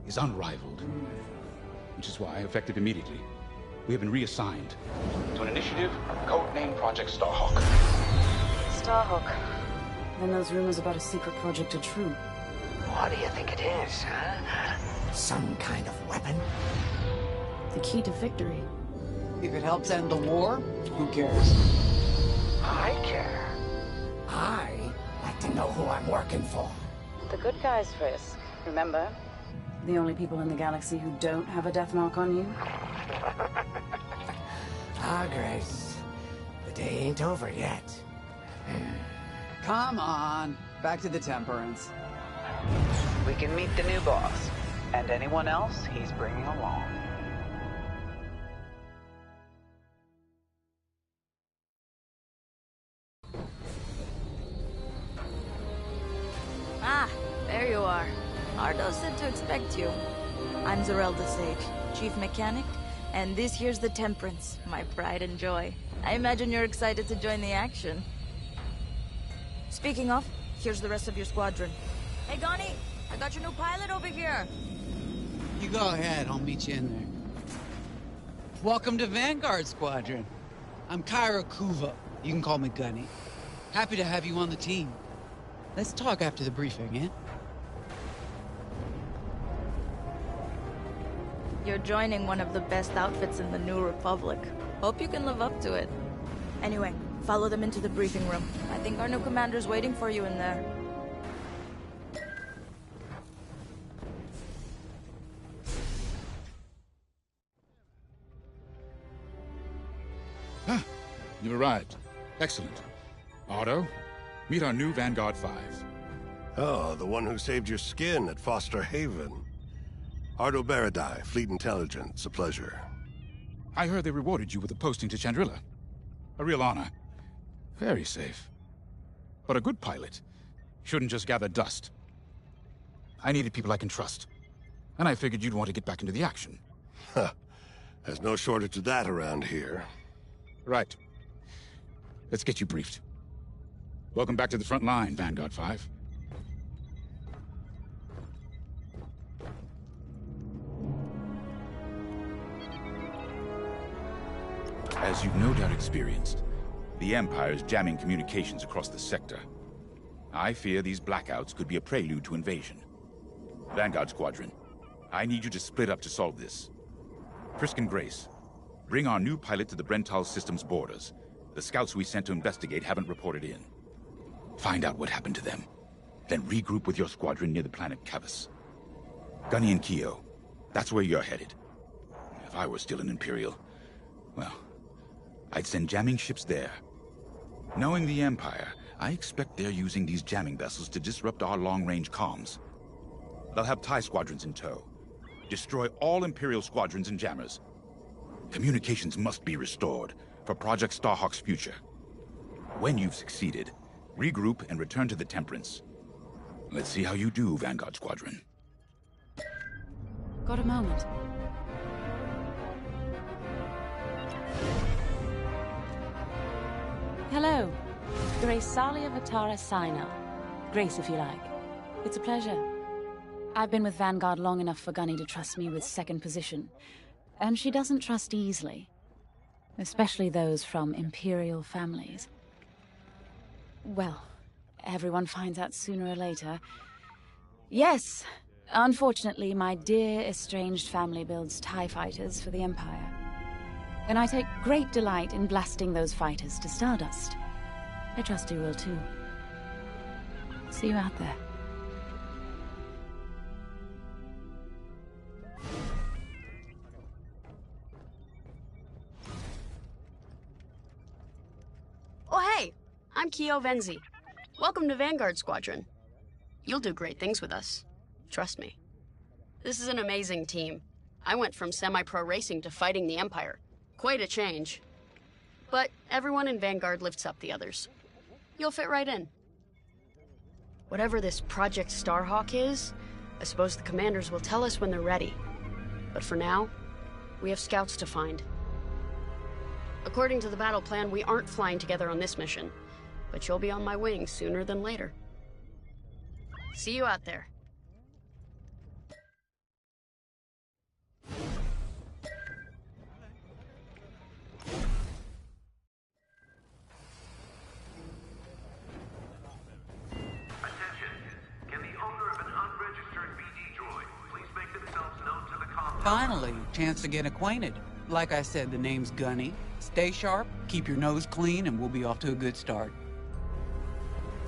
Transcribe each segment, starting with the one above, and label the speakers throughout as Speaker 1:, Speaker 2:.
Speaker 1: is unrivaled, which is why, effective immediately, we have been reassigned to an initiative codenamed Project Starhawk.
Speaker 2: Starhawk. Then those rumors about a secret project are true.
Speaker 3: What do you think it is, huh? Some kind of weapon?
Speaker 2: The key to victory.
Speaker 4: If it helps end the war, who cares?
Speaker 3: I care. I like to know who I'm working for.
Speaker 2: The good guys, Frisk. Remember? The only people in the galaxy who don't have a death mark on you?
Speaker 3: Ah, Grace. The day ain't over yet.
Speaker 4: Come on, back to the Temperance.
Speaker 5: We can meet the new boss, and anyone else he's bringing along.
Speaker 6: Ah, there you are. Ardo said to expect you. I'm Zarelda Sage, Chief Mechanic, and this here's the Temperance, my pride and joy. I imagine you're excited to join the action. Speaking of, here's the rest of your squadron. Hey, Gonnie, I got your new pilot over here.
Speaker 4: You go ahead, I'll meet you in there. Welcome to Vanguard Squadron. I'm Kyra Kuva. You can call me Gunny. Happy to have you on the team. Let's talk after the briefing, eh?
Speaker 6: You're joining one of the best outfits in the New Republic. Hope you can live up to it. Anyway, follow them into the briefing room. I think our new commander's waiting for you in there.
Speaker 1: Ah, you've arrived. Excellent. Ardo, meet our new Vanguard 5.
Speaker 7: Oh, the one who saved your skin at Foster Haven. Ardo Baradai, Fleet Intelligence, a pleasure.
Speaker 1: I heard they rewarded you with a posting to Chandrila. A real honor. Very safe. But a good pilot shouldn't just gather dust. I needed people I can trust. And I figured you'd want to get back into the action.
Speaker 7: Huh. There's no shortage of that around here.
Speaker 1: Right. Let's get you briefed. Welcome back to the front line, Vanguard 5. As you've no doubt experienced, the Empire is jamming communications across the sector. I fear these blackouts could be a prelude to invasion. Vanguard Squadron, I need you to split up to solve this. Frisk and Grace, bring our new pilot to the Brental system's borders. The scouts we sent to investigate haven't reported in. Find out what happened to them. Then regroup with your squadron near the planet Cavus. Gunny and Keo, that's where you're headed. If I were still an Imperial, well, I'd send jamming ships there. Knowing the Empire, I expect they're using these jamming vessels to disrupt our long-range comms. They'll have TIE squadrons in tow. Destroy all Imperial squadrons and jammers. Communications must be restored for Project Starhawk's future. When you've succeeded, regroup and return to the Temperance. Let's see how you do, Vanguard Squadron.
Speaker 2: Got a moment? Hello. Grace Salia Vatara Sina. Grace, if you like. It's a pleasure. I've been with Vanguard long enough for Gunny to trust me with second position. And she doesn't trust easily. Especially those from Imperial families. Well, everyone finds out sooner or later. Yes, unfortunately, my dear estranged family builds TIE fighters for the Empire. And I take great delight in blasting those fighters to stardust. I trust you will too. See you out there.
Speaker 8: Oh hey, I'm Keo Venzi. Welcome to Vanguard Squadron. You'll do great things with us. Trust me. This is an amazing team. I went from semi-pro racing to fighting the Empire. Quite a change. But everyone in Vanguard lifts up the others. You'll fit right in. Whatever this Project Starhawk is, I suppose the commanders will tell us when they're ready. But for now, we have scouts to find. According to the battle plan, we aren't flying together on this mission, but you'll be on my wing sooner than later. See you out there.
Speaker 4: Finally, chance to get acquainted. Like I said, the name's Gunny. Stay sharp, keep your nose clean, and we'll be off to a good start.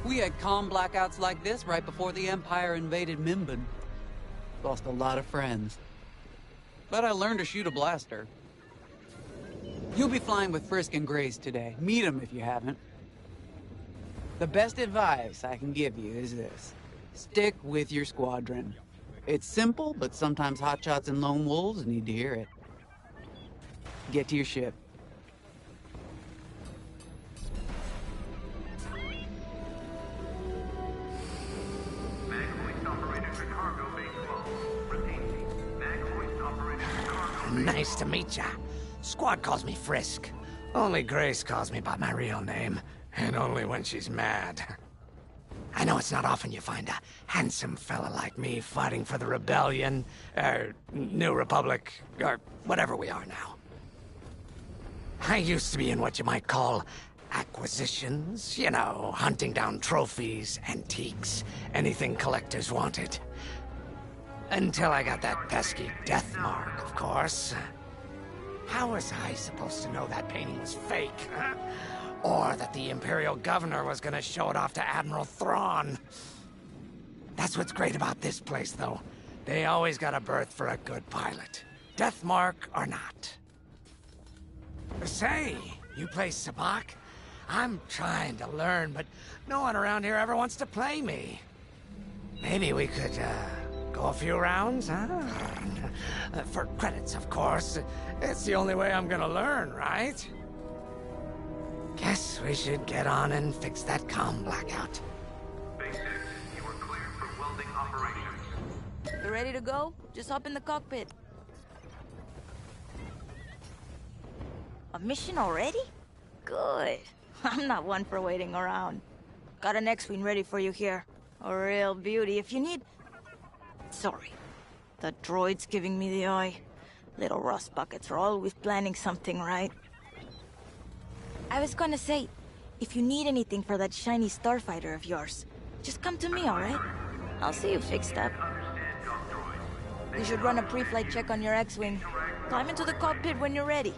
Speaker 4: We had calm blackouts like this right before the Empire invaded Minbin. Lost a lot of friends. But I learned to shoot a blaster. You'll be flying with Frisk and Grace today. Meet them if you haven't. The best advice I can give you is this. Stick with your squadron. It's simple, but sometimes hotshots and lone wolves need to hear it. Get to your ship.
Speaker 3: Nice to meet ya. Squad calls me Frisk. Only Grace calls me by my real name, and only when she's mad. I know it's not often you find a handsome fella like me fighting for the Rebellion, or New Republic, or whatever we are now. I used to be in what you might call acquisitions, you know, hunting down trophies, antiques, anything collectors wanted. Until I got that pesky death mark, of course. How was I supposed to know that painting was fake? Huh? Or that the Imperial Governor was gonna show it off to Admiral Thrawn? That's what's great about this place, though. They always got a berth for a good pilot. Death mark or not. Say, you play Sabak? I'm trying to learn, but no one around here ever wants to play me. Maybe we could, go a few rounds, huh? For credits, of course. It's the only way I'm gonna learn, right? Guess we should get on and fix that comm blackout.
Speaker 9: Base 6, you are cleared for welding operations.
Speaker 6: You ready to go? Just hop in the cockpit. A mission already? Good. I'm not one for waiting around. Got an X-Wing ready for you here. A real beauty if you need... Sorry. The droid's giving me the eye. Little rust buckets are always planning something, right? I was gonna say, if you need anything for that shiny starfighter of yours, just come to me, alright? I'll see you fixed up. We should run a pre-flight check on your X-Wing. Climb into the cockpit when you're ready.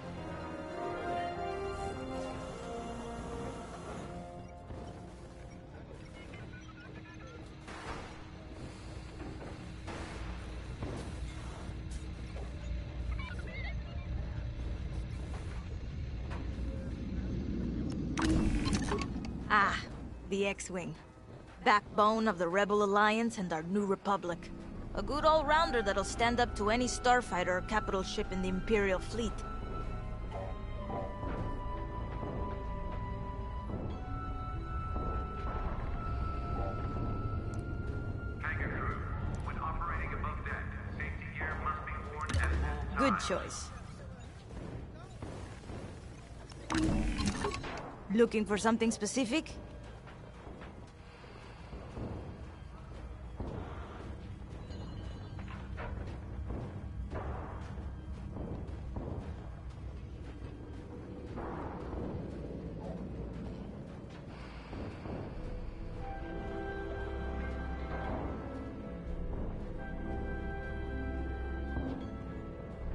Speaker 6: Ah, the X-Wing. Backbone of the Rebel Alliance and our New Republic. A good all-rounder that'll stand up to any starfighter or capital ship in the Imperial fleet.
Speaker 9: Hangar crew, when operating above deck, safety gear must be worn at all times.
Speaker 6: Good choice. Looking for something specific?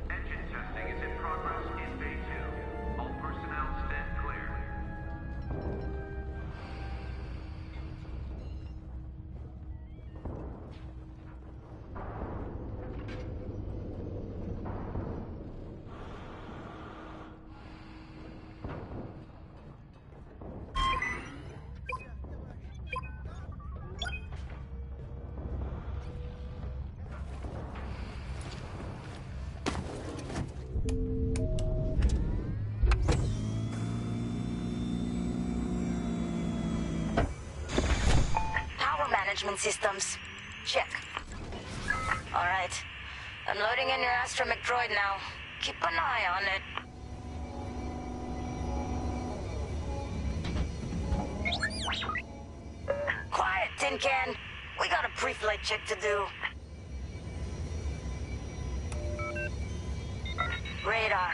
Speaker 9: Engine testing is in progress in Bay 2. All personnel stand clear.
Speaker 6: Power management systems. Check. All right. I'm loading in your astromech droid now. Keep an eye on it. Quiet, Tin Can. We got a pre-flight check to do. Radar.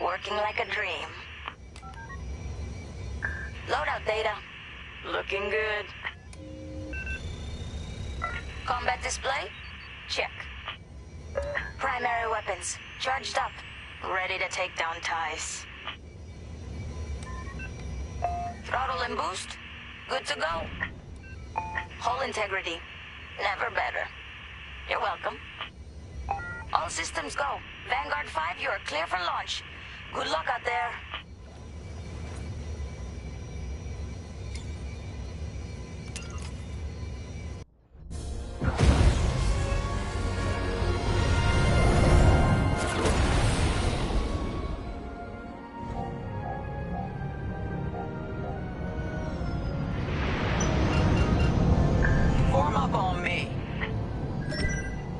Speaker 6: Working like a dream. Loadout data. Looking good. Combat display? Check. Primary weapon Squadrons, charged up, ready to take down ties. Throttle and boost, good to go. Hull integrity, never better. You're welcome. All systems go. Vanguard 5, you are clear for launch. Good luck out there.
Speaker 5: Form up on me.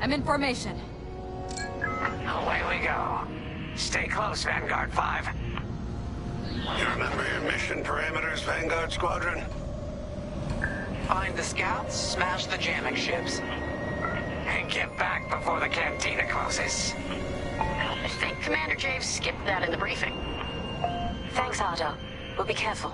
Speaker 2: I'm in formation.
Speaker 3: Away we go. Stay close, Vanguard 5.
Speaker 7: You remember your mission parameters, Vanguard Squadron?
Speaker 5: Find the scouts, smash the jamming ships.
Speaker 3: And get back before the cantina closes.
Speaker 8: I think Commander Javes skipped that in the briefing.
Speaker 2: Thanks, Ardo. We'll be careful.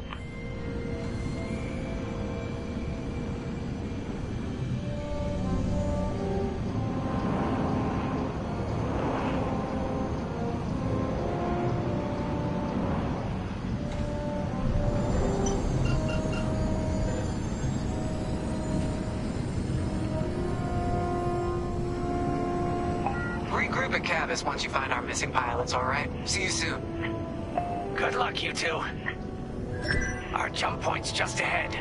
Speaker 5: Regroup at Cavus once you find our missing pilots, all right? See you soon.
Speaker 3: Good luck, you two. Our jump point's just ahead.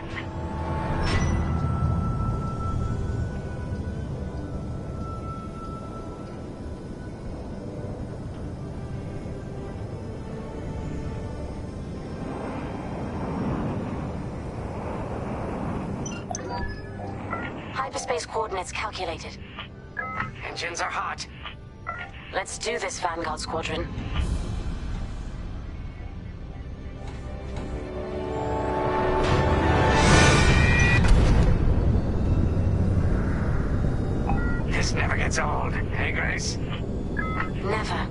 Speaker 2: Hyperspace coordinates calculated.
Speaker 3: Engines are hot.
Speaker 2: Let's do this, Vanguard Squadron.
Speaker 3: This never gets old, hey, Grace?
Speaker 2: Never.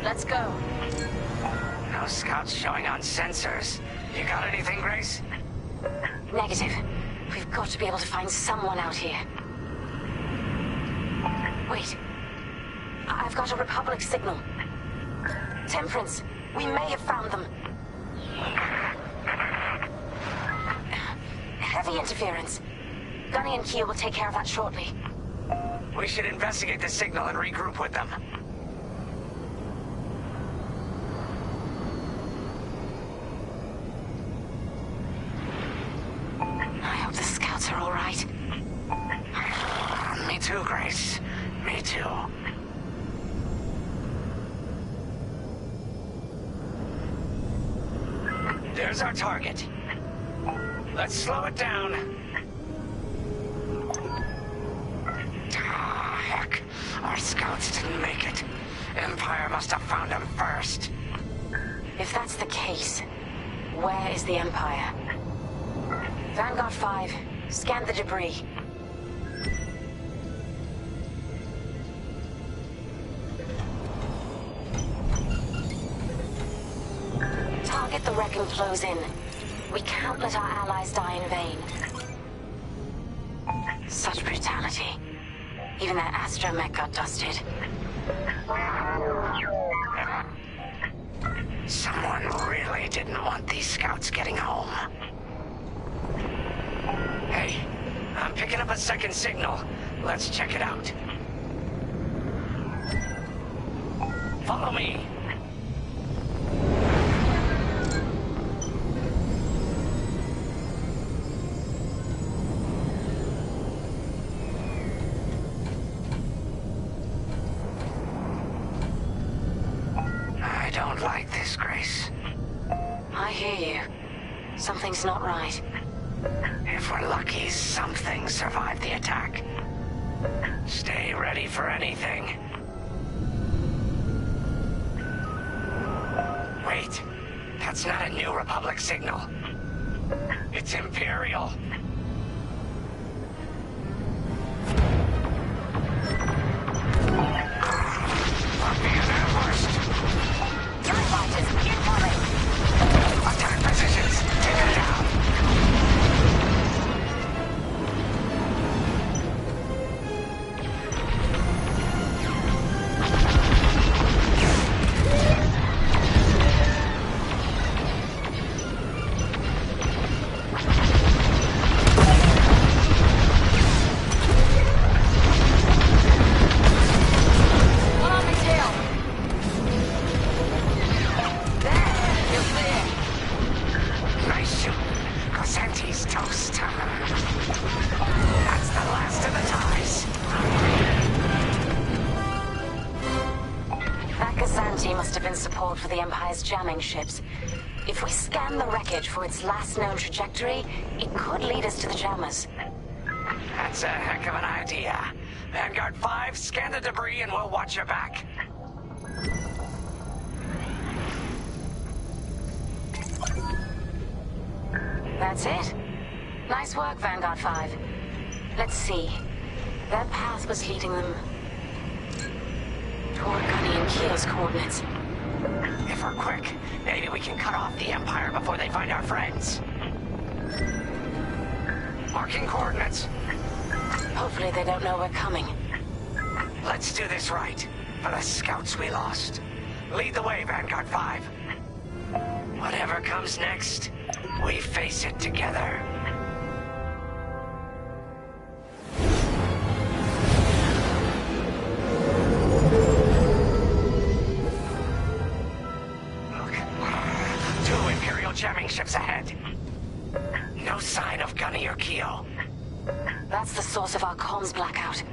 Speaker 2: Let's go.
Speaker 3: No scouts showing on sensors. You got anything, Grace?
Speaker 2: Negative. We've got to be able to find someone out here. Wait. I've got a Republic signal. Temperance. We may have found them. Heavy interference. Gunny and Keel will take care of that shortly.
Speaker 3: We should investigate the signal and regroup with them.
Speaker 2: I hope the scouts are all right.
Speaker 3: Me too, Grace. Me too. There's our target. Let's slow it down. Ah, heck. Our scouts didn't make it. Empire must have found them first.
Speaker 2: If that's the case, where is the Empire? Vanguard 5, scan the debris. Target the wreck and close in. We can't let our allies die in vain. Such brutality. Even that astromech got dusted.
Speaker 3: Someone really didn't want these scouts getting home. Hey, I'm picking up a second signal. Let's check it out. Follow me. I don't like this, Grace.
Speaker 2: I hear you. Something's not right.
Speaker 3: If we're lucky, something survived the attack. Stay ready for anything. Wait, that's not a New Republic signal. It's Imperial. We're being ambushed.
Speaker 2: TIE fighters, incoming! have been support for the Empire's jamming ships. If we scan the wreckage for its last known trajectory, it could lead us to the jammers.
Speaker 3: That's a heck of an idea. Vanguard 5, scan the debris and we'll watch your back.
Speaker 2: That's it. Nice work, Vanguard 5. Let's see. Their path was leading them toward Gunny and Keel's coordinates.
Speaker 3: If we're quick, maybe we can cut off the Empire before they find our friends. Marking coordinates.
Speaker 2: Hopefully they don't know we're coming.
Speaker 3: Let's do this right, for the scouts we lost. Lead the way, Vanguard 5. Whatever comes next, we face it together. Look, 2 Imperial jamming ships ahead. No sign of Gunny or Keel.
Speaker 2: That's the source of our comms blackout.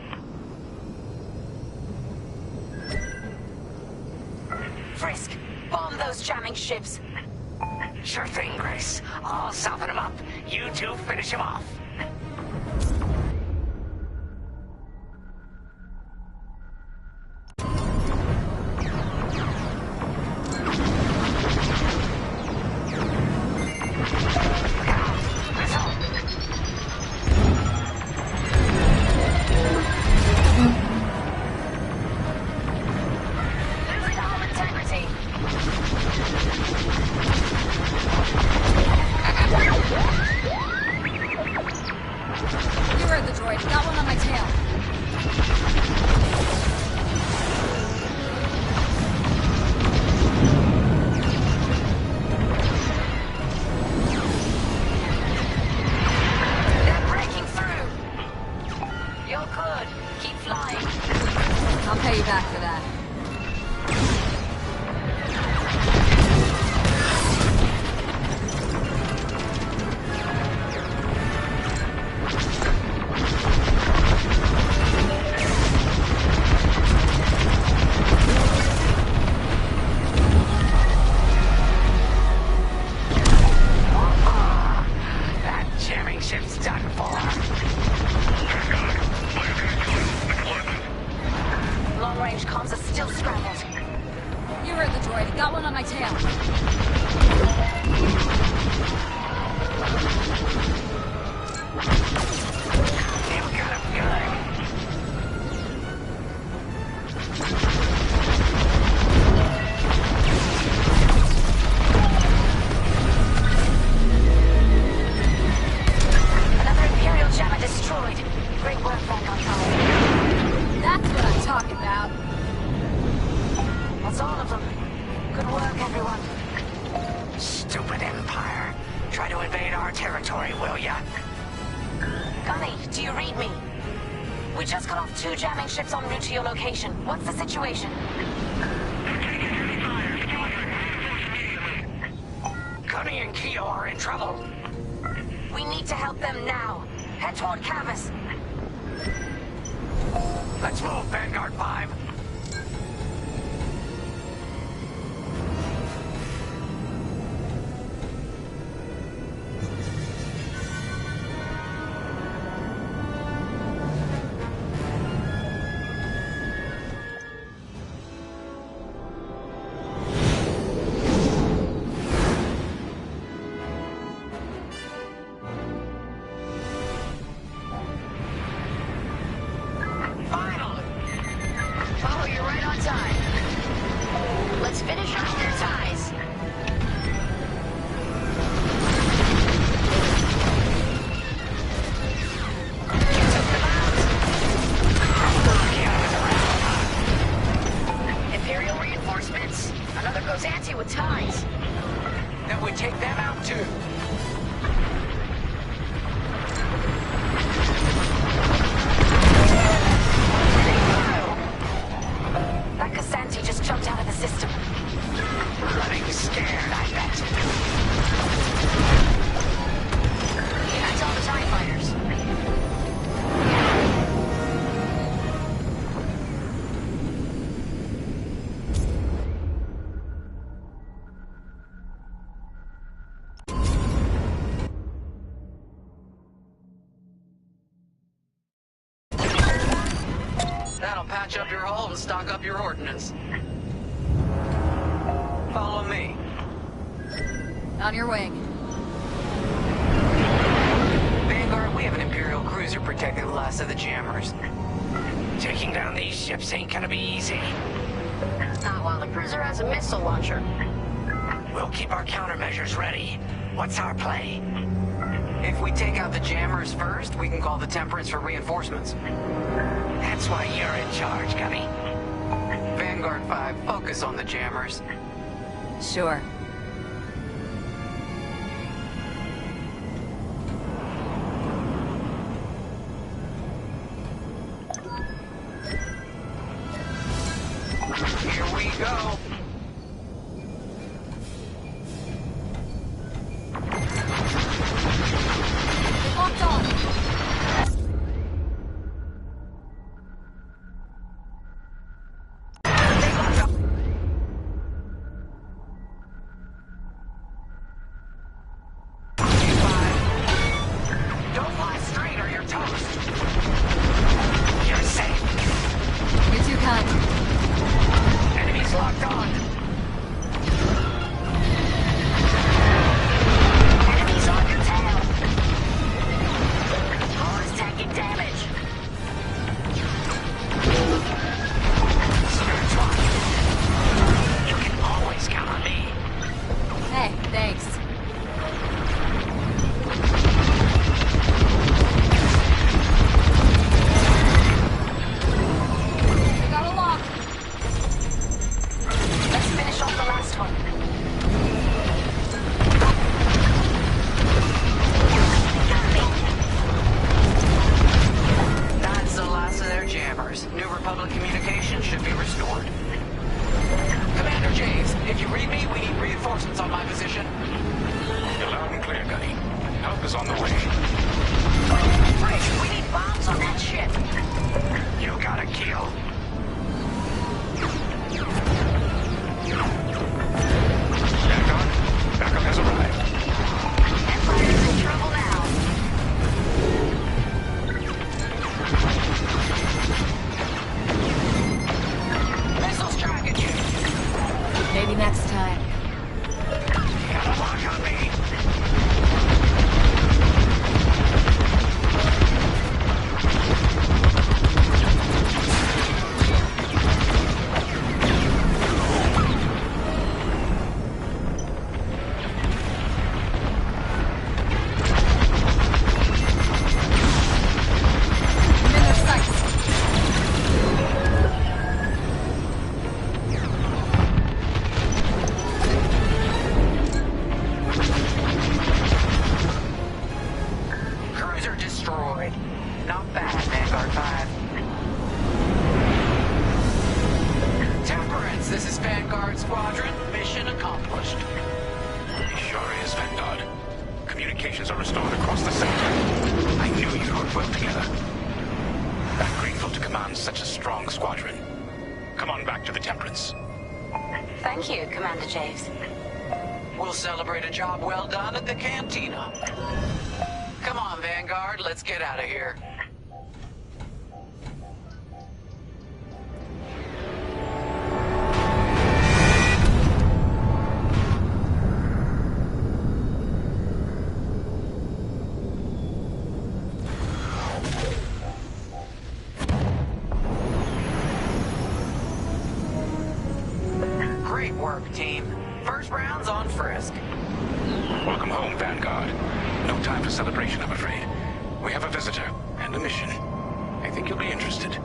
Speaker 2: Frisk, bomb those jamming ships.
Speaker 3: Sure thing, Grace. I'll soften him up. You two finish him off.
Speaker 2: What's the situation?
Speaker 3: Gunny and Keo are in trouble.
Speaker 2: We need to help them now. Head toward Cavis.
Speaker 3: Let's move, Vanguard 5.
Speaker 5: I'll patch up your hull and stock up your ordnance. Follow me.
Speaker 2: On your wing.
Speaker 5: Vanguard, we have an Imperial cruiser protecting the last of the jammers.
Speaker 3: Taking down these ships ain't gonna be easy.
Speaker 8: Not while the cruiser has a missile launcher.
Speaker 3: We'll keep our countermeasures ready. What's our play?
Speaker 5: If we take out the jammers first, we can call the Temperance for reinforcements.
Speaker 3: That's why you're in charge, Gunny.
Speaker 5: Vanguard 5, focus on the jammers.
Speaker 2: Sure.
Speaker 5: Here we go.
Speaker 2: Locked on!
Speaker 3: Don't fly straight or you're toast. You're safe.
Speaker 2: You're too kind.
Speaker 3: Enemies locked on.
Speaker 8: Enemies on your tail! Hull is taking damage.
Speaker 3: Spirit's one. You can always count on me.
Speaker 2: Hey, thanks. Got a lock.
Speaker 8: Let's finish off the last one.
Speaker 5: That's the last of their jammers. New Republic communication should be restored. Commander James, if you read me, we need reinforcements on my position.
Speaker 1: You're loud and clear, Gunny. Help is on the way.
Speaker 8: Frick, we need bombs on that ship.
Speaker 3: You got a kill.
Speaker 1: Vanguard, backup has arrived.
Speaker 8: Empire's in trouble now.
Speaker 5: Missiles tracking you.
Speaker 2: Maybe next time.
Speaker 3: Got a lock on me.
Speaker 2: I'm in their sights.
Speaker 5: Cruiser destroyed. Not bad, Vanguard 5. Temperance, this is Vanguard Squadron. Mission accomplished.
Speaker 1: It sure is, Vanguard. Communications are restored across the sector. I knew you worked well together. I'm grateful to command such a strong squadron. Come on back to the Temperance.
Speaker 8: Thank you, Commander Javes.
Speaker 5: We'll celebrate a job well done at the cantina. Come on, Vanguard, let's get out of here. Great work, team. First round's on Frisk.
Speaker 1: Welcome home, Vanguard. No time for celebration, I'm afraid. We have a visitor and a mission. I think you'll be interested.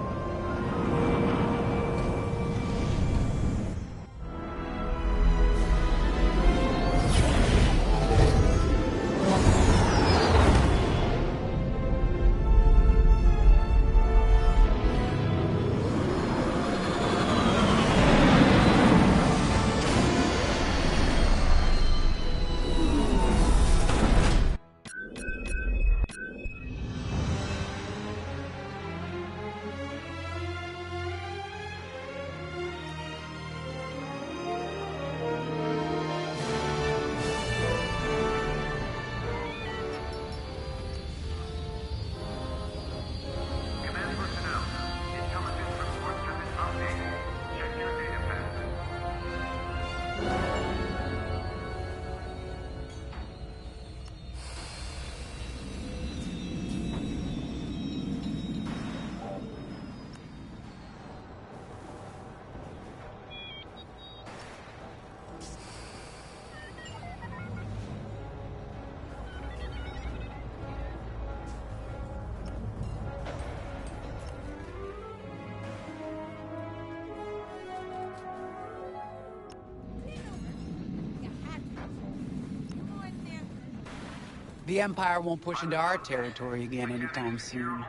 Speaker 4: The Empire won't push into our territory again anytime soon.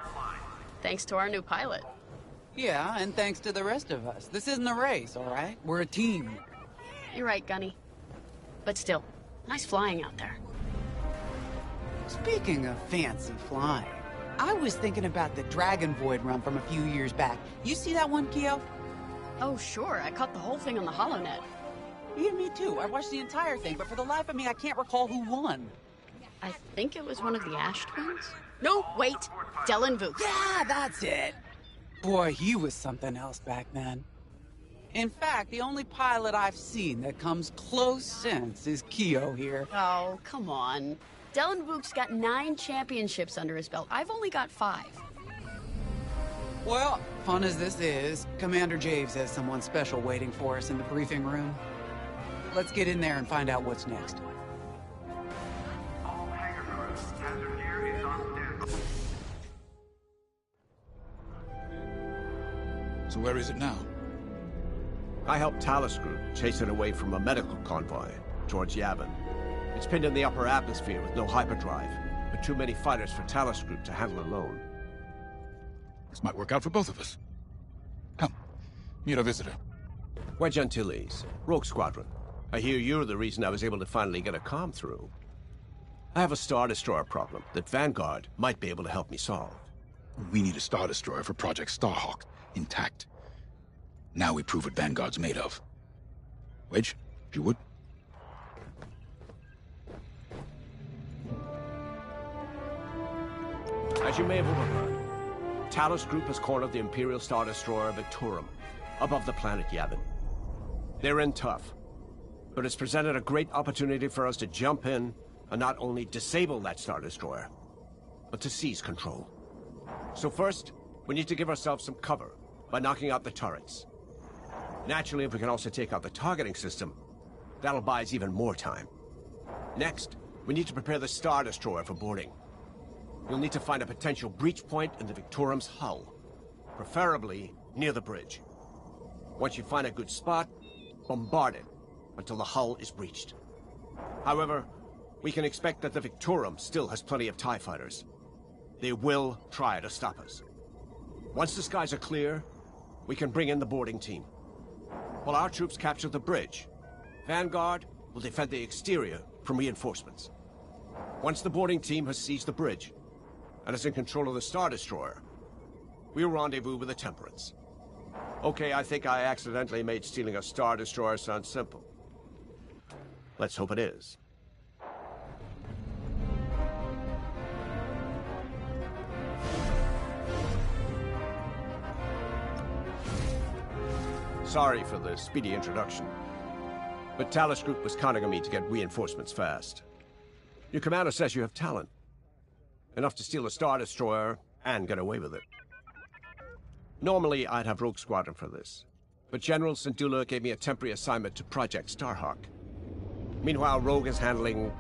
Speaker 8: Thanks to our new pilot.
Speaker 4: Yeah, and thanks to the rest of us. This isn't a race, all right? We're a team.
Speaker 8: You're right, Gunny. But still, nice flying out there.
Speaker 4: Speaking of fancy flying, I was thinking about the Dragon Void run from a few years back. You see that one, Keo?
Speaker 8: Oh, sure. I caught the whole thing on the HoloNet.
Speaker 4: Yeah, me too. I watched the entire thing, but for the life of me, I can't recall who won.
Speaker 8: I think it was one of the Ash twins? No, wait. Dylan Vooks.
Speaker 4: Yeah, that's it. Boy, he was something else back then. In fact, the only pilot I've seen that comes close since is Keo here.
Speaker 8: Oh, come on. Dylan Vooks got 9 championships under his belt. I've only got 5.
Speaker 4: Well, fun as this is, Commander Javes has someone special waiting for us in the briefing room. Let's get in there and find out what's next.
Speaker 9: All hangar crew, hazard gear is on standby.
Speaker 1: So where is it now?
Speaker 10: I helped Talus Group chase it away from a medical convoy towards Yavin. It's pinned in the upper atmosphere with no hyperdrive, but too many fighters for Talus Group to handle alone.
Speaker 1: This might work out for both of us. Come, meet our visitor.
Speaker 10: Wedge Antilles, Rogue Squadron. I hear you're the reason I was able to finally get a comm through. I have a Star Destroyer problem that Vanguard might be able to help me solve.
Speaker 1: We need a Star Destroyer for Project Starhawk, intact. Now we prove what Vanguard's made of. Wedge, if you would.
Speaker 10: As you may have overheard, Talus Group has cornered the Imperial Star Destroyer Victorum, above the planet Yavin. They're in tough, but it's presented a great opportunity for us to jump in and not only disable that Star Destroyer, but to seize control. So first, we need to give ourselves some cover by knocking out the turrets. Naturally, if we can also take out the targeting system, that'll buy us even more time. Next, we need to prepare the Star Destroyer for boarding. You'll need to find a potential breach point in the Victorum's hull, preferably near the bridge. Once you find a good spot, bombard it until the hull is breached. However, we can expect that the Victorum still has plenty of TIE fighters. They will try to stop us. Once the skies are clear, we can bring in the boarding team. While our troops capture the bridge, Vanguard will defend the exterior from reinforcements. Once the boarding team has seized the bridge and is in control of the Star Destroyer, we'll rendezvous with the Temperance. Okay, I think I accidentally made stealing a Star Destroyer sound simple. Let's hope it is. Sorry for the speedy introduction, but Talus Group was counting on me to get reinforcements fast. Your commander says you have talent. Enough to steal a Star Destroyer and get away with it. Normally, I'd have Rogue Squadron for this, but General Syndulla gave me a temporary assignment to Project Starhawk. Meanwhile, Rogue is handling,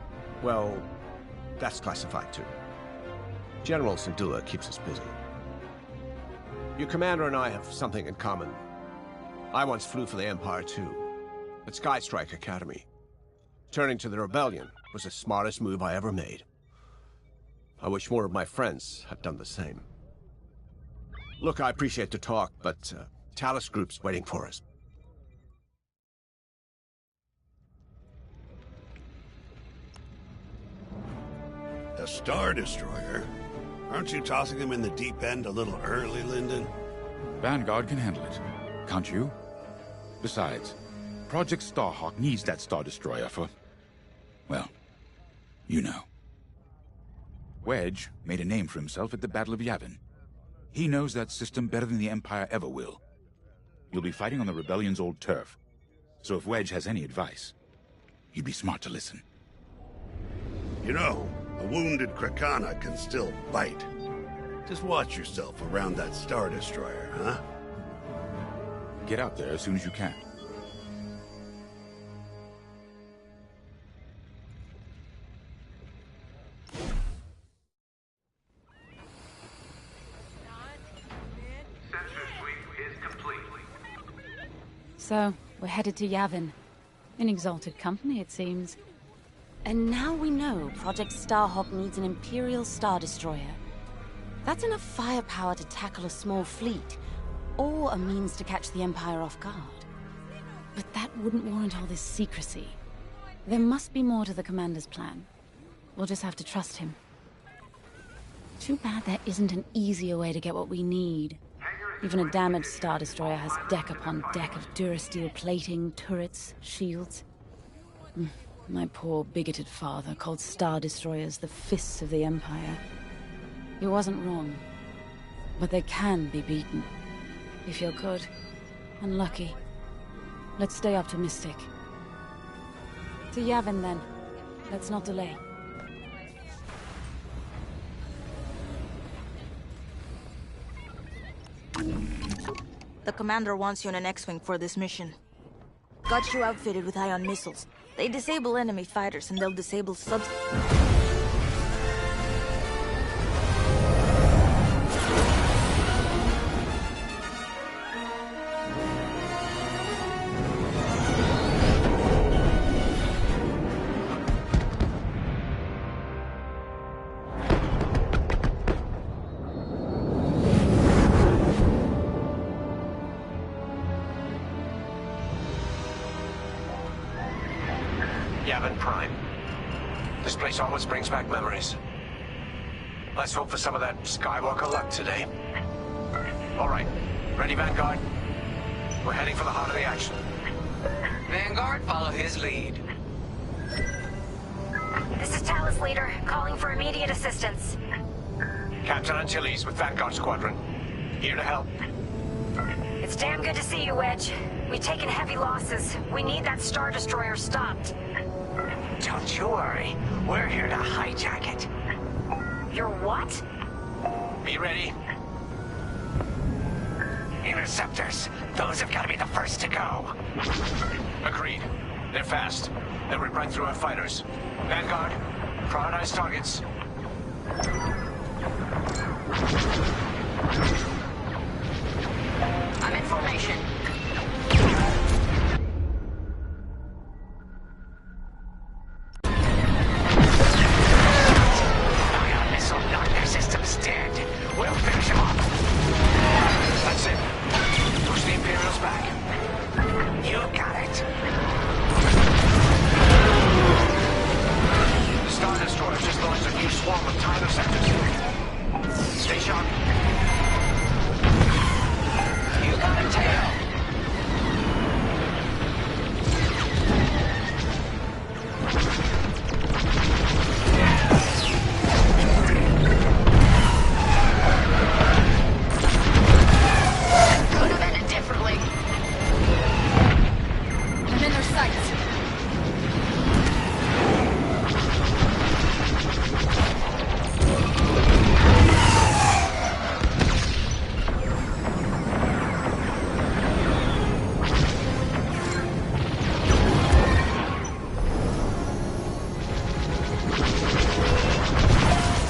Speaker 10: well, that's classified too. General Syndulla keeps us busy. Your commander and I have something in common. I once flew for the Empire too, at Skystrike Academy. Turning to the Rebellion was the smartest move I ever made. I wish more of my friends had done the same. Look, I appreciate the talk, but Talus Group's waiting for us.
Speaker 7: A Star Destroyer? Aren't you tossing them in the deep end a little early, Lyndon?
Speaker 1: Vanguard can handle it. Can't you? Besides, Project Starhawk needs that Star Destroyer for... well, you know. Wedge made a name for himself at the Battle of Yavin. He knows that system better than the Empire ever will. You'll be fighting on the Rebellion's old turf, so if Wedge has any advice, he'd be smart to listen.
Speaker 7: You know, a wounded Krakana can still bite. Just watch yourself around that Star Destroyer, huh?
Speaker 1: Get out there as soon as you can.
Speaker 9: Sensor sweep is complete.
Speaker 2: So, we're headed to Yavin. In exalted company, it seems. And now we know Project Starhawk needs an Imperial Star Destroyer. That's enough firepower to tackle a small fleet, or a means to catch the Empire off guard. But that wouldn't warrant all this secrecy. There must be more to the Commander's plan. We'll just have to trust him. Too bad there isn't an easier way to get what we need. Even a damaged Star Destroyer has deck upon deck of Durasteel plating, turrets, shields. My poor bigoted father called Star Destroyers the fists of the Empire. He wasn't wrong. But they can be beaten. If you're good and lucky. Let's stay optimistic. To Yavin, then. Let's not delay.
Speaker 6: The Commander wants you in an X-Wing for this mission. Got you outfitted with ion missiles. They disable enemy fighters and they'll disable subs...
Speaker 10: Yavin Prime. This place always brings back memories. Let's hope for some of that Skywalker luck today. All right. Ready, Vanguard? We're heading for the heart of the action.
Speaker 5: Vanguard, follow his lead.
Speaker 11: This is Talus Leader, calling for immediate assistance.
Speaker 10: Captain Antilles with Vanguard Squadron. Here to help.
Speaker 11: It's damn good to see you, Wedge. We've taken heavy losses. We need that Star Destroyer stopped.
Speaker 3: Don't you worry. We're here to hijack it.
Speaker 11: You're what?
Speaker 10: Be ready.
Speaker 3: Interceptors. Those have got to be the first to go.
Speaker 10: Agreed. They're fast. They'll rip right through our fighters. Vanguard, prioritize targets.
Speaker 5: I'm in formation.
Speaker 3: Ion missile knocked their systems dead. We'll finish them off.
Speaker 10: That's it. Push the Imperials back.
Speaker 3: You got it.
Speaker 10: The Star Destroyer just launched a new swarm of time interceptors. Stay sharp.
Speaker 5: You got a tail. Could have ended differently.
Speaker 2: I'm in their sights.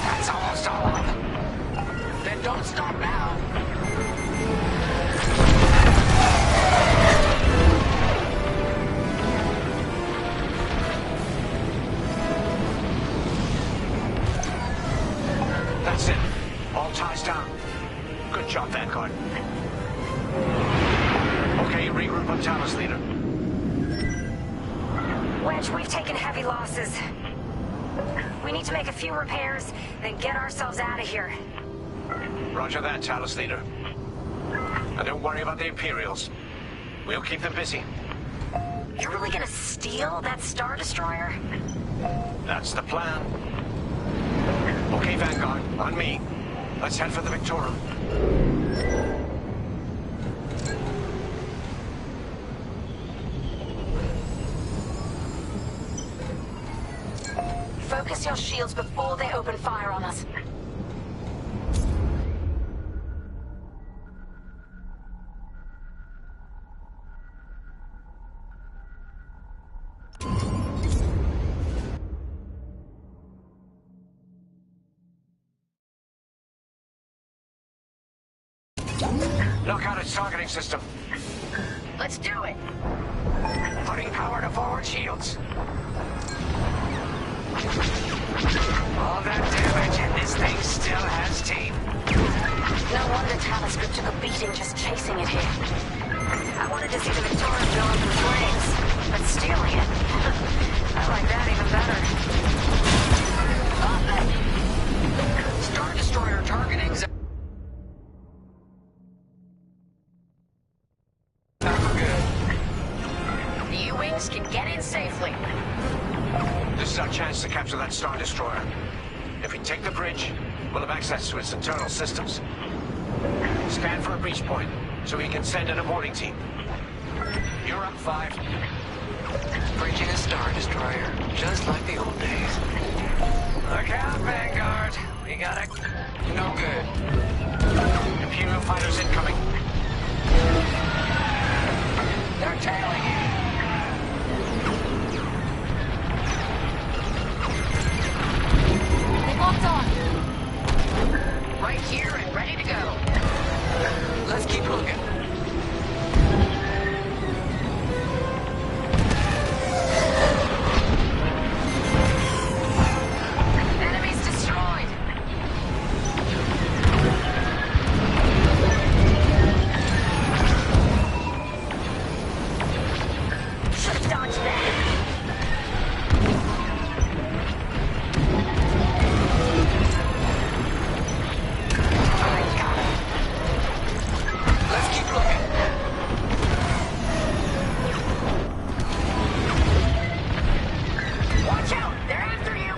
Speaker 5: That's almost all of them. Then don't stop now.
Speaker 10: That's it. All ties down. Good job, Vanguard. Okay, regroup on Talus, Leader.
Speaker 11: Wedge, we've taken heavy losses. We need to make a few repairs, then get ourselves out of here.
Speaker 10: Roger that, Talus, Leader. And don't worry about the Imperials. We'll keep them busy.
Speaker 11: You're really gonna steal that Star Destroyer?
Speaker 10: That's the plan. Okay, Vanguard, on me. Let's head for the Victorum.
Speaker 11: Focus your shields before they open fire on us.
Speaker 10: Knock out its targeting system.
Speaker 5: Let's do it.
Speaker 3: Putting power to forward shields. All that damage and this thing still has teeth.
Speaker 11: No wonder Talos Group took a beating just chasing it here. I wanted to see the Victoria go up in flames, but stealing it, I like that even better.
Speaker 5: Star Destroyer targeting zone. Good.
Speaker 11: The U-Wings can get in safely.
Speaker 10: This is our chance to capture that Star Destroyer. If we take the bridge, we'll have access to its internal systems. Scan for a breach point, so we can send in a boarding team. You're up, 5.
Speaker 5: Bridging a Star Destroyer, just like the old days.
Speaker 3: Look out, Vanguard. We got it.
Speaker 5: No good.
Speaker 10: Imperial fighters incoming.
Speaker 5: They're tailing you.
Speaker 2: They locked on.
Speaker 5: Right here and ready to go. Let's keep looking.
Speaker 11: Enemies destroyed. Should have dodged that.
Speaker 5: Let's keep looking.
Speaker 11: Watch out! They're after you!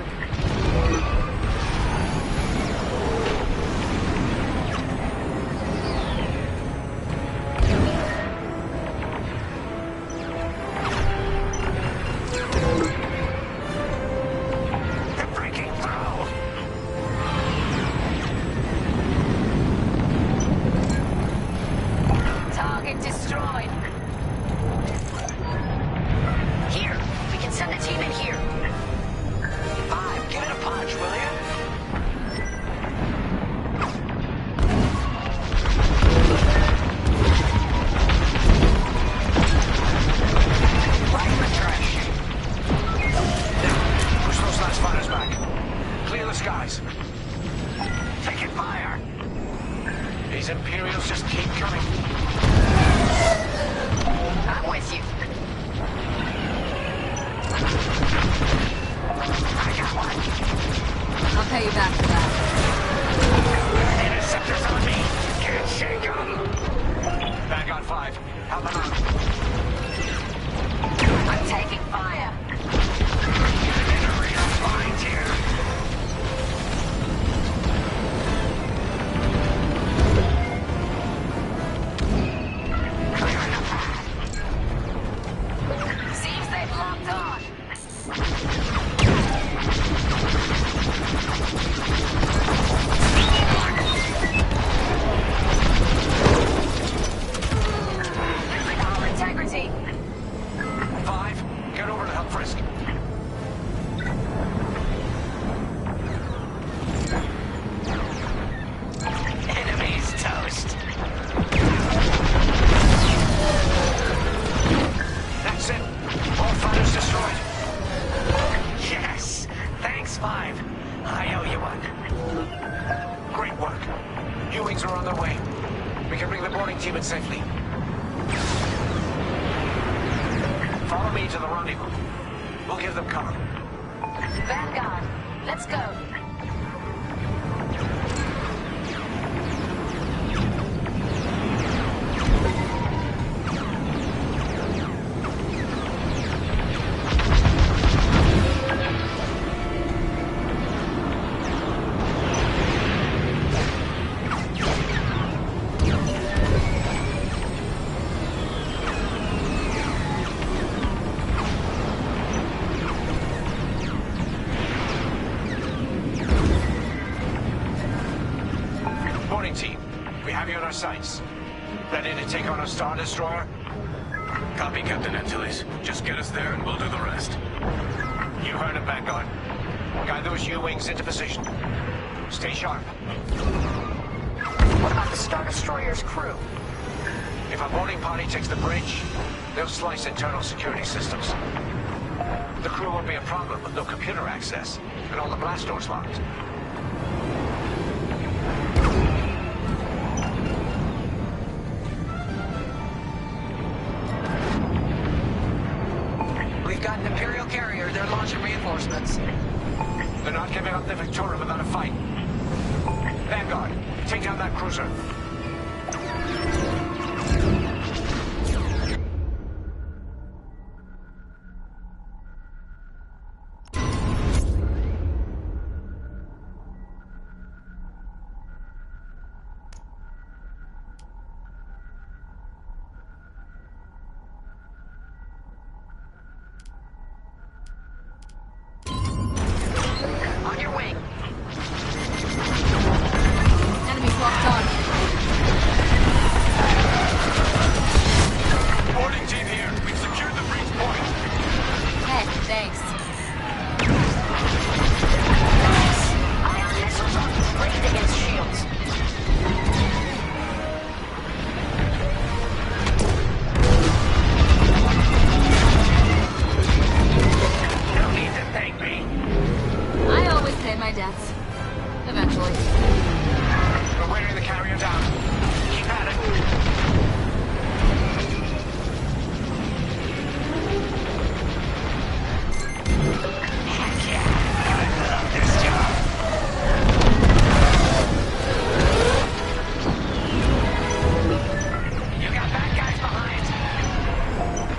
Speaker 3: They're breaking through.
Speaker 11: Target destroyed. Here, we can send a team in here.
Speaker 5: 5, give it a punch, will you? Right in the trash.
Speaker 10: Push those last fighters back. Clear the skies.
Speaker 3: Taking fire.
Speaker 10: These Imperials just keep coming.
Speaker 11: I'm with you.
Speaker 5: I got one.
Speaker 2: I'll pay you back for that.
Speaker 3: Interceptors on me. Can't shake them.
Speaker 10: Vanguard 5, help them out.
Speaker 11: I'm taking fire.
Speaker 3: In a real bind here. Clearing the path.
Speaker 11: Seems they've locked on. Losing all integrity.
Speaker 10: 5, get over to help Frisk.
Speaker 3: Enemies toast.
Speaker 10: That's it. All fighters destroyed.
Speaker 3: Yes. Thanks, 5. I owe you one.
Speaker 10: Great work. U-Wings are on their way. We can bring the boarding team in safely. Follow me to the rendezvous. We'll give them cover.
Speaker 11: Vanguard, let's go.
Speaker 10: Boarding team, we have you on our sights. Ready to take on a Star Destroyer?
Speaker 1: Copy, Captain Antilles. Just get us there and we'll do the rest.
Speaker 10: You heard him, Vanguard. Guide those U-Wings into position. Stay sharp.
Speaker 11: What about the Star Destroyer's crew?
Speaker 10: If a boarding party takes the bridge, they'll slice internal security systems.
Speaker 3: The crew won't be a problem with no computer access, and all the blast doors locked.
Speaker 5: We've got an Imperial carrier. They're launching reinforcements.
Speaker 3: They're not giving up the Victoria without a fight. Vanguard, take down that cruiser.
Speaker 5: On your wing.
Speaker 2: Enemies locked on.
Speaker 3: Boarding team here. We've secured the breach point.
Speaker 2: Hey, thanks.
Speaker 11: Ion missiles are great against shields.
Speaker 3: No need to thank me.
Speaker 2: I always pay my debts. Eventually.
Speaker 3: We're wearing the carrier down. Keep at it.
Speaker 11: Heck yeah. I love this job.
Speaker 3: You got bad guys behind.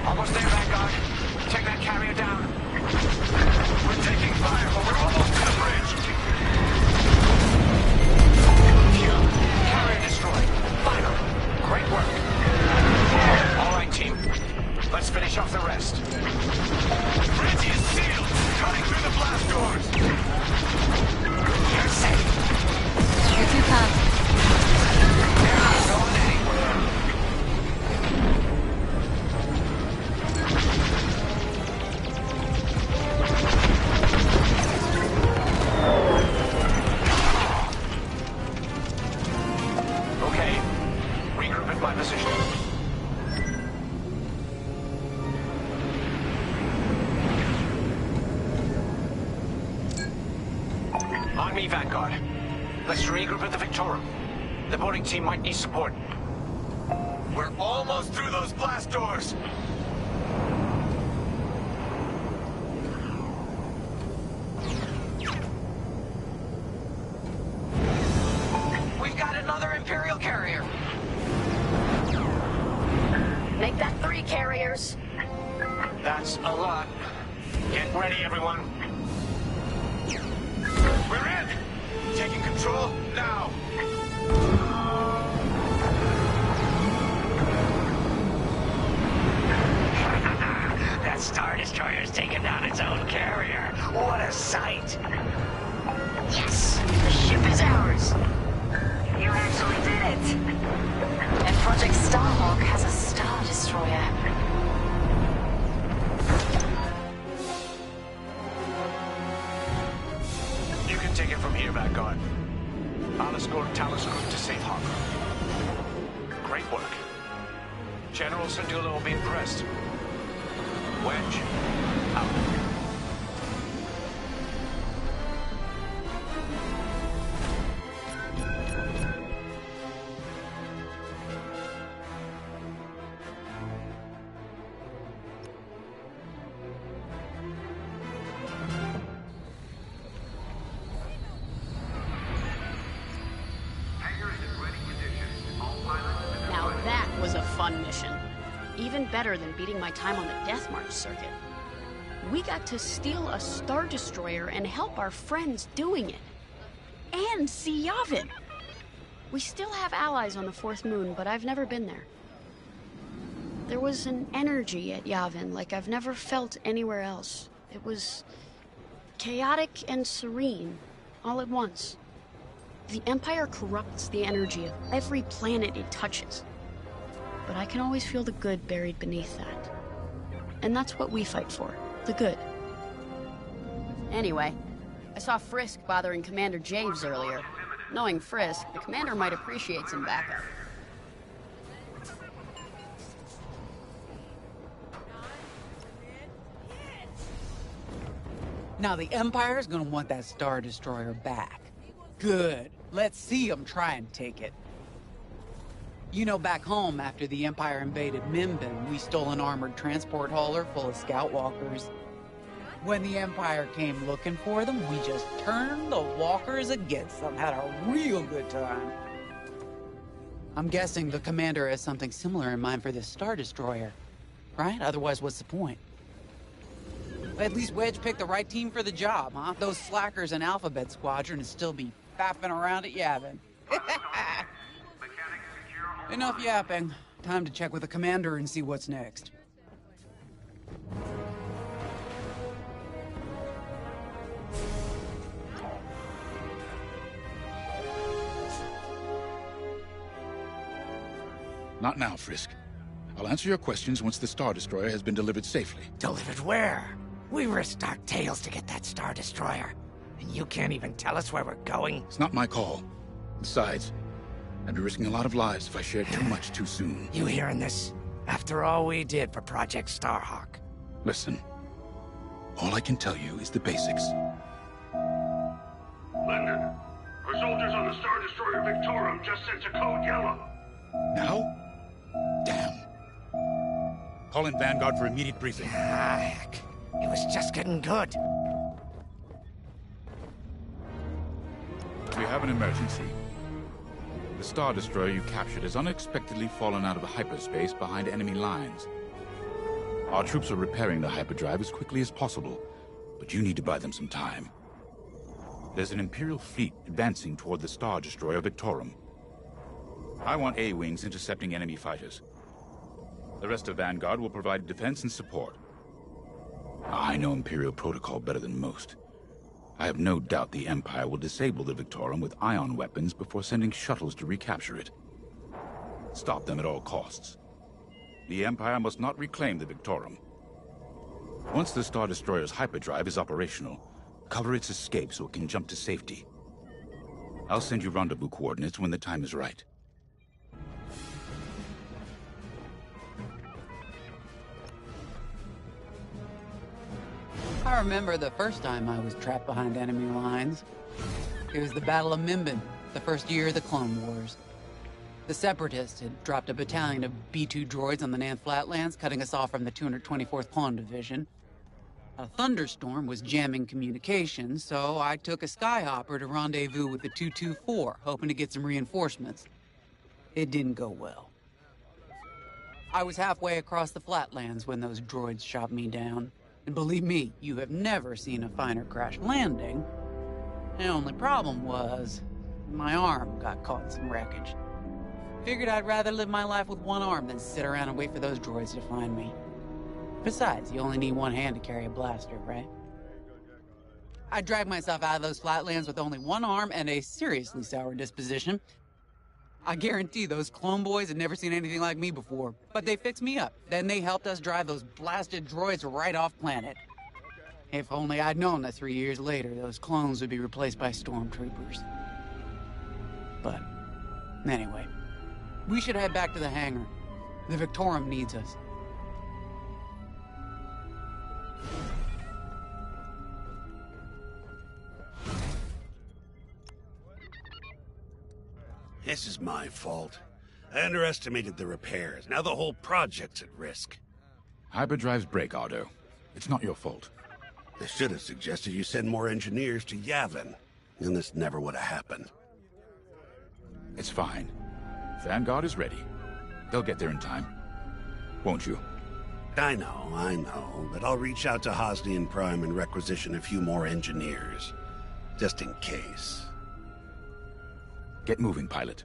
Speaker 3: Almost there, Vanguard. Take that carrier down. We're taking fire, but we're almost to the bridge. Phew. Carrier destroyed. Finally. Great work. All right, team. Let's finish off the rest. Bridge is sealed. Cutting through the blast doors. You're safe.
Speaker 2: You're too kind.
Speaker 3: They're not going anywhere. Okay. Regroup at my position. On me, Vanguard. Let's regroup at the Victoria. The boarding team might need support. We're almost through those blast doors.
Speaker 5: We've got another Imperial carrier.
Speaker 11: Make that 3 carriers.
Speaker 3: That's a lot. Get ready, everyone. We're in! Taking control now. That Star Destroyer's taken down its own carrier. What a sight!
Speaker 11: Yes, the ship is ours. You actually did it. And Project Starhawk has a Star Destroyer.
Speaker 3: You can take it from here, Vanguard. I'll escort Talos Group to safe harbor. Great work. General Syndulla will be impressed. Wedge, out.
Speaker 9: Hangars in ready condition. All pilots and
Speaker 8: Now
Speaker 9: pilots.
Speaker 8: that was a fun mission. Even better than beating my time on the Death March circuit. We got to steal a Star Destroyer and help our friends doing it. And see Yavin. We still have allies on the Fourth Moon, but I've never been there. There was an energy at Yavin like I've never felt anywhere else. It was chaotic and serene, all at once. The Empire corrupts the energy of every planet it touches. But I can always feel the good buried beneath that. And that's what we fight for, the good. Anyway, I saw Frisk bothering Commander Javes earlier. Knowing Frisk, the commander might appreciate some backup.
Speaker 4: Now the Empire's gonna want that Star Destroyer back. Good. Let's see them try and take it. You know, back home, after the Empire invaded Minbin, we stole an armored transport hauler full of scout walkers. When the Empire came looking for them, we just turned the walkers against them. Had a real good time. I'm guessing the commander has something similar in mind for this Star Destroyer, right? Otherwise, what's the point? At least Wedge picked the right team for the job, huh? Those slackers in Alphabet Squadron would still be fapping around at Yavin. Enough yapping. Time to check with the commander and see what's next.
Speaker 1: Not now, Frisk. I'll answer your questions once the Star Destroyer has been delivered safely.
Speaker 3: Delivered where? We risked our tails to get that Star Destroyer. And you can't even tell us where we're going?
Speaker 1: It's not my call. Besides, I'd be risking a lot of lives if I shared too much too soon.
Speaker 3: You hearing this? After all we did for Project Starhawk.
Speaker 1: Listen. All I can tell you is the basics.
Speaker 7: Linden, our soldiers on the Star Destroyer Victorum just sent a code yellow.
Speaker 1: Now? Damn. Call in Vanguard for immediate briefing.
Speaker 3: Ah, heck. It was just getting good.
Speaker 1: We have an emergency. The Star Destroyer you captured has unexpectedly fallen out of hyperspace behind enemy lines. Our troops are repairing the hyperdrive as quickly as possible, but you need to buy them some time. There's an Imperial fleet advancing toward the Star Destroyer Victorum. I want A-wings intercepting enemy fighters. The rest of Vanguard will provide defense and support. I know Imperial protocol better than most. I have no doubt the Empire will disable the Victorum with ion weapons before sending shuttles to recapture it. Stop them at all costs. The Empire must not reclaim the Victorum. Once the Star Destroyer's hyperdrive is operational, cover its escape so it can jump to safety. I'll send you rendezvous coordinates when the time is right.
Speaker 4: I remember the first time I was trapped behind enemy lines. It was the Battle of Minbin, the first year of the Clone Wars. The Separatists had dropped a battalion of B-2 droids on the Nan Flatlands, cutting us off from the 224th Clone Division. A thunderstorm was jamming communications, so I took a skyhopper to rendezvous with the 224, hoping to get some reinforcements. It didn't go well. I was halfway across the Flatlands when those droids shot me down. And believe me, you have never seen a finer crash landing. The only problem was, my arm got caught in some wreckage. Figured I'd rather live my life with one arm than sit around and wait for those droids to find me. Besides, you only need one hand to carry a blaster, right? I dragged myself out of those flatlands with only one arm and a seriously sour disposition. I guarantee those clone boys had never seen anything like me before, but they fixed me up. Then they helped us drive those blasted droids right off planet. If only I'd known that 3 years later, those clones would be replaced by stormtroopers. But, anyway, we should head back to the hangar. The Victorum needs us.
Speaker 7: This is my fault. I underestimated the repairs. Now the whole project's at risk.
Speaker 1: Hyperdrives break, Otto. It's not your fault.
Speaker 7: I should have suggested you send more engineers to Yavin. And this never would have happened.
Speaker 1: It's fine. Vanguard is ready. They'll get there in time. Won't you?
Speaker 7: I know. But I'll reach out to Hosnian Prime and requisition a few more engineers. Just in case.
Speaker 1: Get moving, pilot.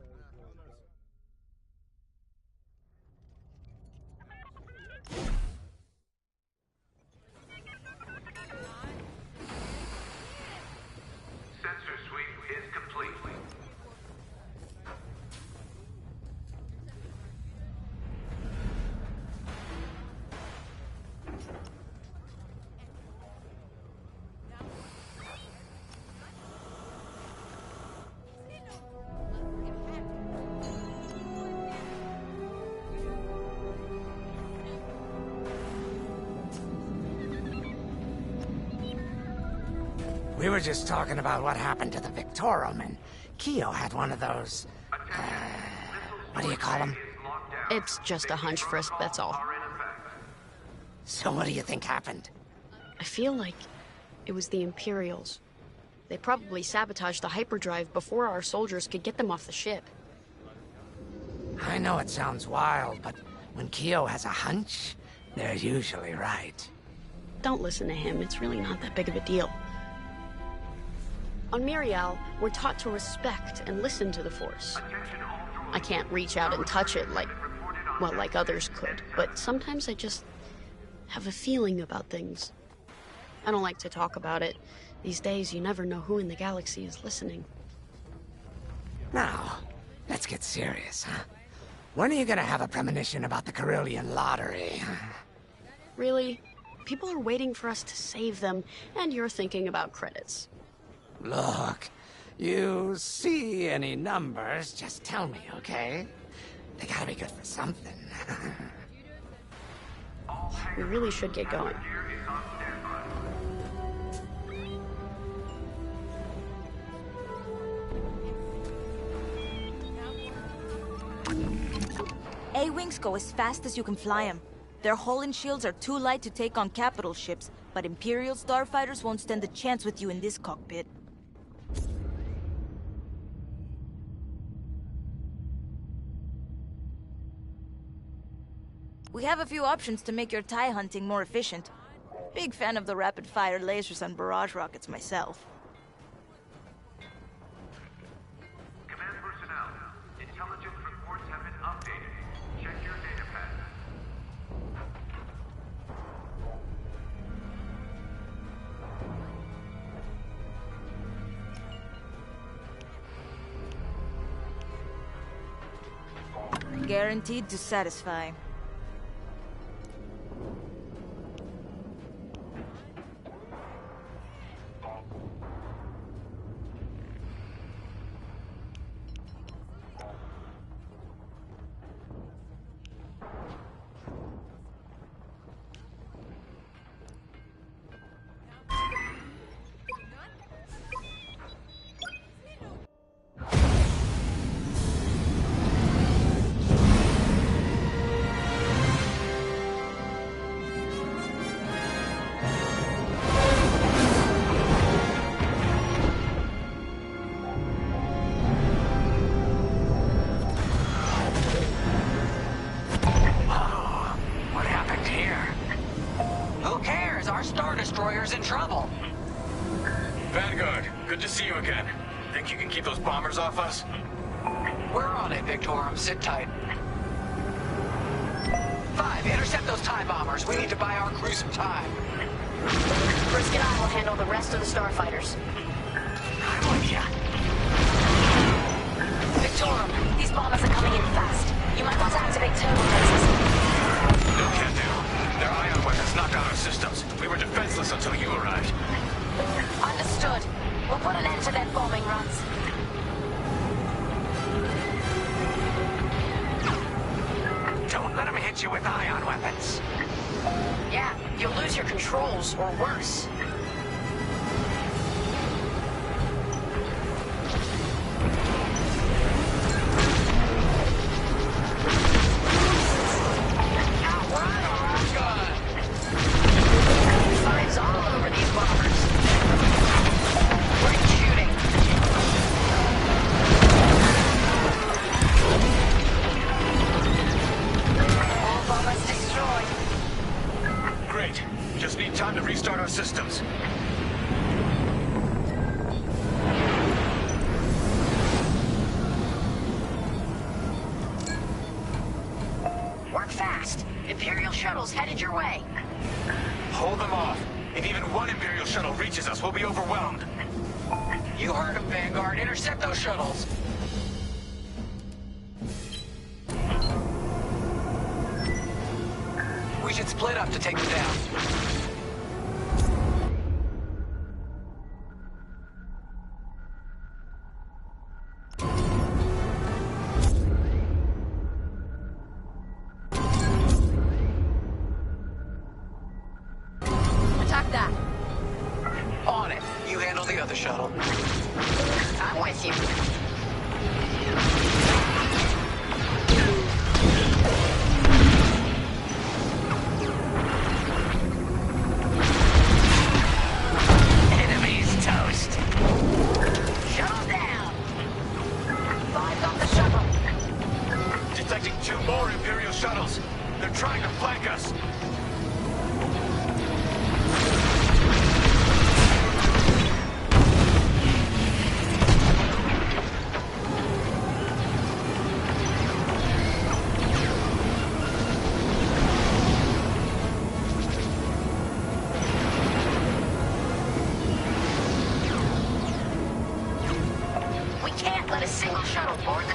Speaker 9: Sensor sweep is complete.
Speaker 3: We were just talking about what happened to the Victorum, and Keo had one of those... what do you call them?
Speaker 8: It's just a hunch, Frisk, that's all.
Speaker 3: So what do you think happened?
Speaker 8: I feel like it was the Imperials. They probably sabotaged the hyperdrive before our soldiers could get them off the ship.
Speaker 3: I know it sounds wild, but when Keo has a hunch, they're usually right.
Speaker 8: Don't listen to him, it's really not that big of a deal. On Miriel, we're taught to respect and listen to the Force. I can't reach out and touch it like others could, but sometimes I just have a feeling about things. I don't like to talk about it. These days, you never know who in the galaxy is listening.
Speaker 3: Now, let's get serious, huh? When are you gonna have a premonition about the Carillion lottery?
Speaker 8: Really? People are waiting for us to save them, and you're thinking about credits.
Speaker 3: Look, you see any numbers, just tell me, okay? They gotta be good for something.
Speaker 8: We really should get going.
Speaker 6: A-Wings go as fast as you can fly them. Their hull and shields are too light to take on capital ships, but Imperial starfighters won't stand a chance with you in this cockpit. We have a few options to make your TIE hunting more efficient. Big fan of the rapid-fire lasers and barrage rockets myself.
Speaker 9: Command personnel, intelligence reports have been updated. Check your data pad.
Speaker 6: Guaranteed to satisfy.
Speaker 5: In trouble.
Speaker 12: Vanguard, good to see you again. Think you can keep those bombers off us?
Speaker 5: We're on it, Victorum. Sit tight. 5, intercept those TIE bombers. We need to buy our crew some time.
Speaker 11: Frisk and I will handle the rest of the starfighters.
Speaker 5: I'm with ya.
Speaker 11: Victorum, these bombers are coming in fast. You might want to activate turbo lasers.
Speaker 12: No can do. Their ion weapons knocked out our systems. We were defenseless until you arrived.
Speaker 11: Understood. We'll put an end to their bombing runs.
Speaker 3: Don't let them hit you with ion weapons.
Speaker 11: Yeah, you'll lose your controls, or worse.
Speaker 12: Systems.
Speaker 11: Work fast. Imperial shuttles headed your way.
Speaker 12: Hold them off. If even one Imperial shuttle reaches us, we'll be overwhelmed.
Speaker 5: You heard him, Vanguard. Intercept those shuttles. We should split up to take them down. the other shuttle.
Speaker 11: I'm with you.
Speaker 5: Enemy's toast.
Speaker 11: Shuttle down. 5 on the shuttle.
Speaker 12: Detecting 2 more Imperial shuttles. They're trying to flank us.
Speaker 11: We can't let a single shuttle board the